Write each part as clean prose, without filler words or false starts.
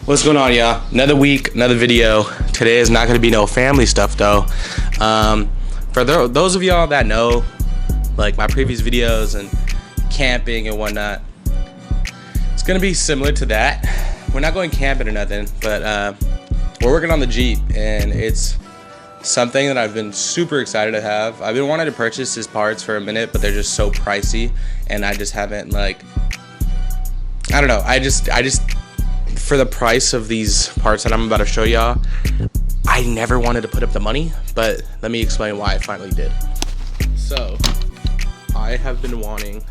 What's going on, y'all? Another week, another video. Today is not going to be no family stuff though. For those of y'all that know like my previous videos and camping and whatnot, it's going to be similar to that. We're not going camping or nothing, but we're working on the Jeep, and it's something that I've been super excited to have. I've been wanting to purchase his parts for a minute, but they're just so pricey, and I just haven't, like, I don't know. I just for the price of these parts that I'm about to show y'all, I never wanted to put up the money, but let me explain why I finally did. So I have been wanting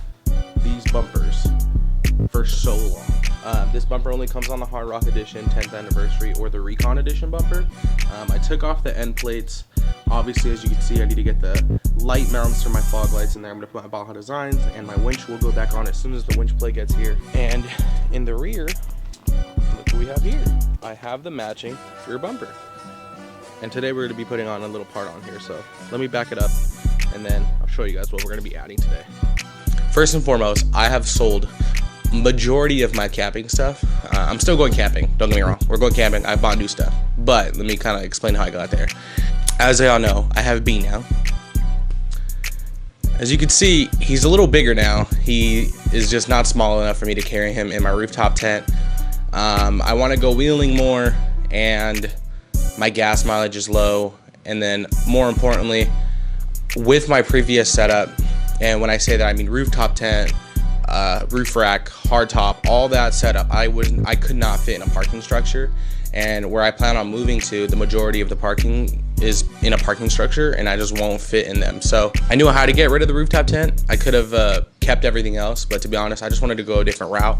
these bumpers for so long. This bumper only comes on the Hard Rock Edition 10th anniversary or the Recon Edition bumper. I took off the end plates. Obviously, as you can see, I need to get the light mounts for my fog lights in there. I'm going to put my Baja Designs, and my winch will go back on as soon as the winch plate gets here. And in the rear, look what we have here. I have the matching rear bumper. And today we're going to be putting on a little part on here. So let me back it up, and then I'll show you guys what we're going to be adding today. First and foremost, I have sold majority of my camping stuff. I'm still going camping, don't get me wrong. We're going camping. I bought new stuff, but let me kind of explain how I got there. As y'all know, I have Bean now. As you can see, he's a little bigger now. He is just not small enough for me to carry him in my rooftop tent. I want to go wheeling more, and my gas mileage is low. And then more importantly, with my previous setup, and when I say that I mean rooftop tent, roof rack, hardtop, all that setup, I could not fit in a parking structure. And where I plan on moving to, the majority of the parking is in a parking structure, and I just won't fit in them. So I knew how to get rid of the rooftop tent. I could have kept everything else, but to be honest, I just wanted to go a different route.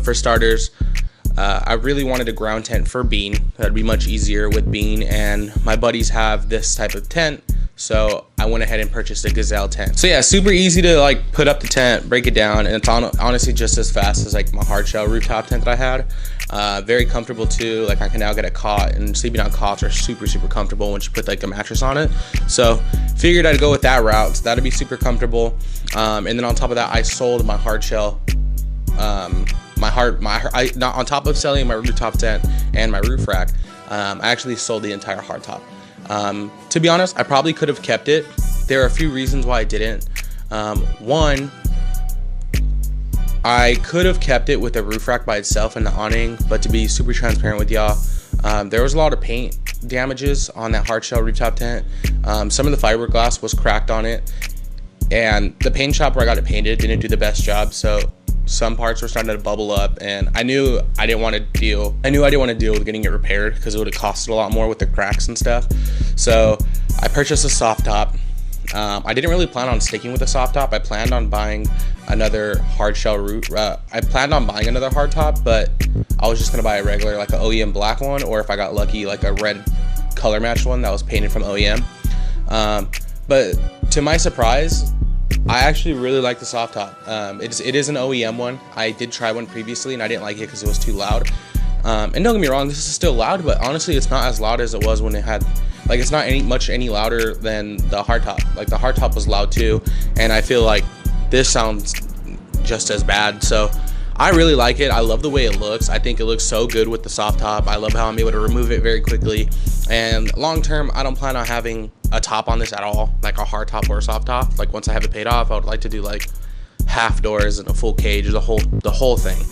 For starters, I really wanted a ground tent for Bean. That'd be much easier with Bean, and my buddies have this type of tent, so I went ahead and purchased a Gazelle tent. So yeah, super easy to like put up the tent, break it down, and it's honestly just as fast as like my hard shell rooftop tent that I had. Very comfortable too. Like I can now get a cot, and sleeping on cots are super comfortable once you put like a mattress on it. So figured I'd go with that route. So that'd be super comfortable. And then on top of that, I sold my hard shell. On top of selling my rooftop tent and my roof rack, I actually sold the entire hardtop. To be honest, I probably could have kept it. There are a few reasons why I didn't. One, I could have kept it with the roof rack by itself and the awning, but to be super transparent with y'all, there was a lot of paint damages on that hard shell rooftop tent. Some of the fiberglass was cracked on it, and the paint shop where I got it painted didn't do the best job, so some parts were starting to bubble up, and I knew I didn't want to deal with getting it repaired because it would have costed a lot more with the cracks and stuff. So I purchased a soft top. I didn't really plan on sticking with a soft top. I planned on buying another hard shell roof. I planned on buying another hard top, but I was just gonna buy a regular, like an OEM black one, or if I got lucky, like a red color match one that was painted from OEM. But to my surprise, I actually really like the soft top. It is an OEM one. I did try one previously, and I didn't like it because it was too loud. And don't get me wrong, this is still loud, but honestly, it's not as loud as it was when it had, like, it's not any louder than the hardtop. Like, the hardtop was loud too, and I feel like this sounds just as bad. So I really like it. I love the way it looks. I think it looks so good with the soft top. I love how I'm able to remove it very quickly. And long term, I don't plan on having a top on this at all, like a hard top or a soft top. Like once I have it paid off, I would like to do like half doors and a full cage, the whole thing.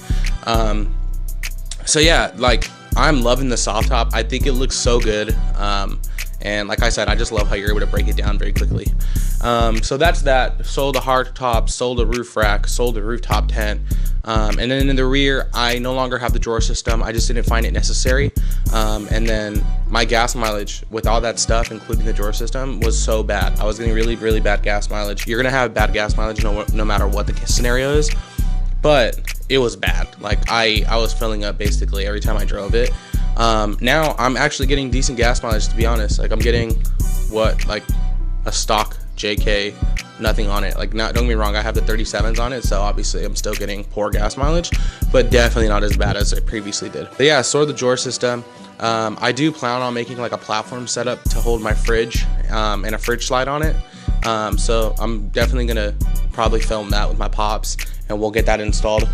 So yeah, like I'm loving the soft top. I think it looks so good. And like I said, I just love how you're able to break it down very quickly. So that's that. Sold the hard top, sold the roof rack, sold the rooftop tent. And then in the rear, I no longer have the drawer system. I just didn't find it necessary. And then my gas mileage with all that stuff, including the drawer system, was so bad. I was getting really bad gas mileage. You're gonna have bad gas mileage no matter what the scenario is, but it was bad. Like I was filling up basically every time I drove it. Now I'm actually getting decent gas mileage, to be honest. Like I'm getting like a stock JK, nothing on it. Like, don't get me wrong, I have the 37s on it, so obviously I'm still getting poor gas mileage, but definitely not as bad as I previously did. But yeah, sort of the drawer system. I do plan on making like a platform setup to hold my fridge and a fridge slide on it. So I'm definitely gonna probably film that with my pops, and we'll get that installed.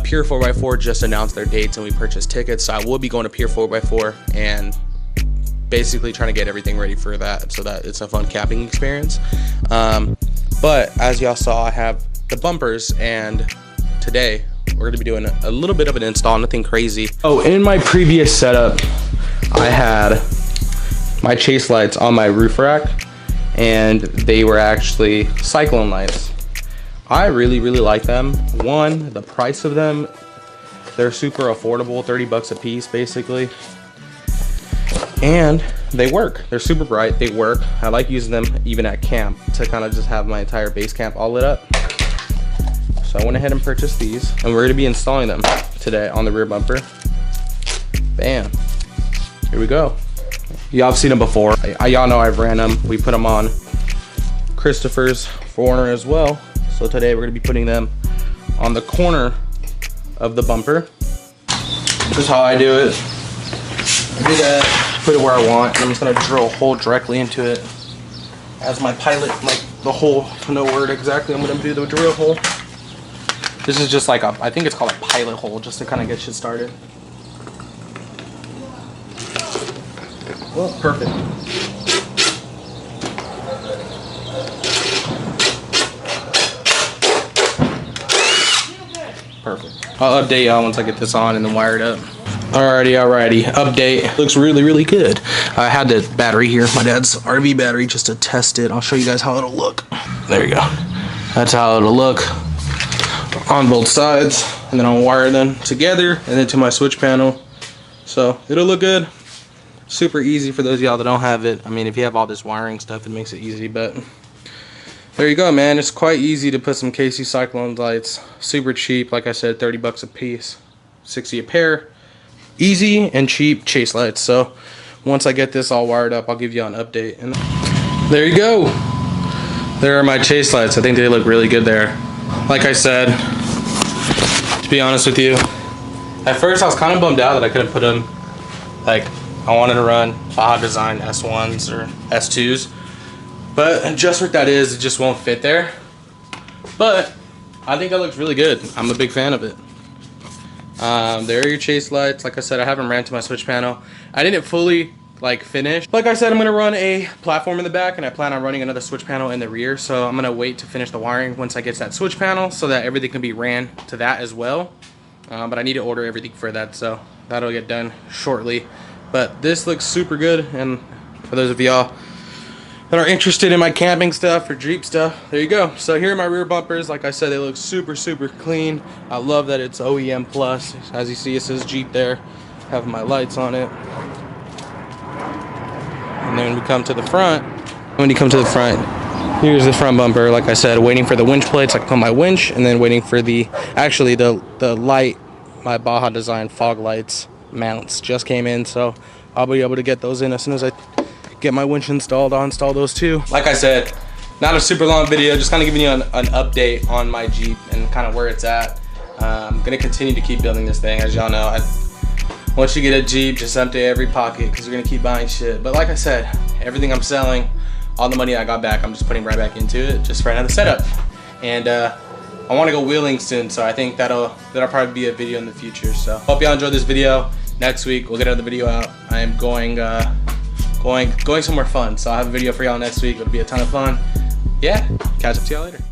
Pure 4x4 just announced their dates and we purchased tickets, so I will be going to Pure 4x4 and basically trying to get everything ready for that so that it's a fun camping experience. But as y'all saw, I have the bumpers, and today we're gonna be doing a little bit of an install, nothing crazy. Oh, in my previous setup, I had my chase lights on my roof rack, and they were actually Cyclone lights. I really like them. One, the price of them, they're super affordable, 30 bucks a piece basically. And they work. They're super bright, they work. I like using them even at camp to kind of just have my entire base camp all lit up. So I went ahead and purchased these, and we're gonna be installing them today on the rear bumper. Bam, here we go. Y'all have seen them before. Y'all know I've ran them. We put them on Christopher's 4Runner as well. So today we're gonna be putting them on the corner of the bumper. This is how I do it. I do that, put it where I want. I'm just gonna drill a hole directly into it as my pilot, like the hole to know where exactly I'm gonna do the drill hole. This is just like a, I think it's called a pilot hole, just to kind of get shit started. Well, perfect. Perfect. I'll update y'all once I get this on and then wire it up. Alrighty. Update. Looks really good. I had the battery here, my dad's RV battery, just to test it. I'll show you guys how it'll look. There you go. That's how it'll look on both sides, and then I'll wire them together and then to my switch panel. So it'll look good. Super easy for those of y'all that don't have it. I mean, if you have all this wiring stuff, it makes it easy, but there you go, man. It's quite easy to put some KC Cyclone lights. Super cheap, like I said, 30 bucks a piece, 60 a pair. Easy and cheap chase lights. So once I get this all wired up, I'll give you an update. And there you go. There are my chase lights. I think they look really good there. Like I said, to be honest with you, at first I was kind of bummed out that I couldn't put them, like, I wanted to run Baja Design S1s or S2s, but just what that is, it just won't fit there. But I think that looks really good. I'm a big fan of it. There are your chase lights. Like I said, I haven't ran to my switch panel. I didn't fully finish. Like I said, I'm gonna run a platform in the back, and I plan on running another switch panel in the rear. So I'm gonna wait to finish the wiring once I get to that switch panel, so that everything can be ran to that as well. But I need to order everything for that, so that'll get done shortly. But this looks super good, and for those of y'all that are interested in my camping stuff or Jeep stuff, there you go. So here are my rear bumpers. Like I said, they look super clean. I love that it's OEM plus. As you see, it says Jeep there. Have my lights on it. And then when we come to the front, here's the front bumper. Like I said, waiting for the winch plates. I can put my winch, and then waiting for the light, my Baja Design fog lights mounts just came in, so I'll be able to get those in as soon as I get my winch installed. I'll install those too. Like I said, not a super long video, just kind of giving you an update on my Jeep and kind of where it's at. I'm gonna continue to keep building this thing. As y'all know, once you get a Jeep, just empty every pocket, because you're gonna keep buying shit. But like I said, everything I'm selling, all the money I got back, I'm just putting right back into it, just for another setup. And I want to go wheeling soon, so I think that'll probably be a video in the future. So hope y'all enjoyed this video. Next week we'll get another video out. I am going somewhere fun, so I'll have a video for y'all next week. It'll be a ton of fun. Yeah, catch up to y'all later.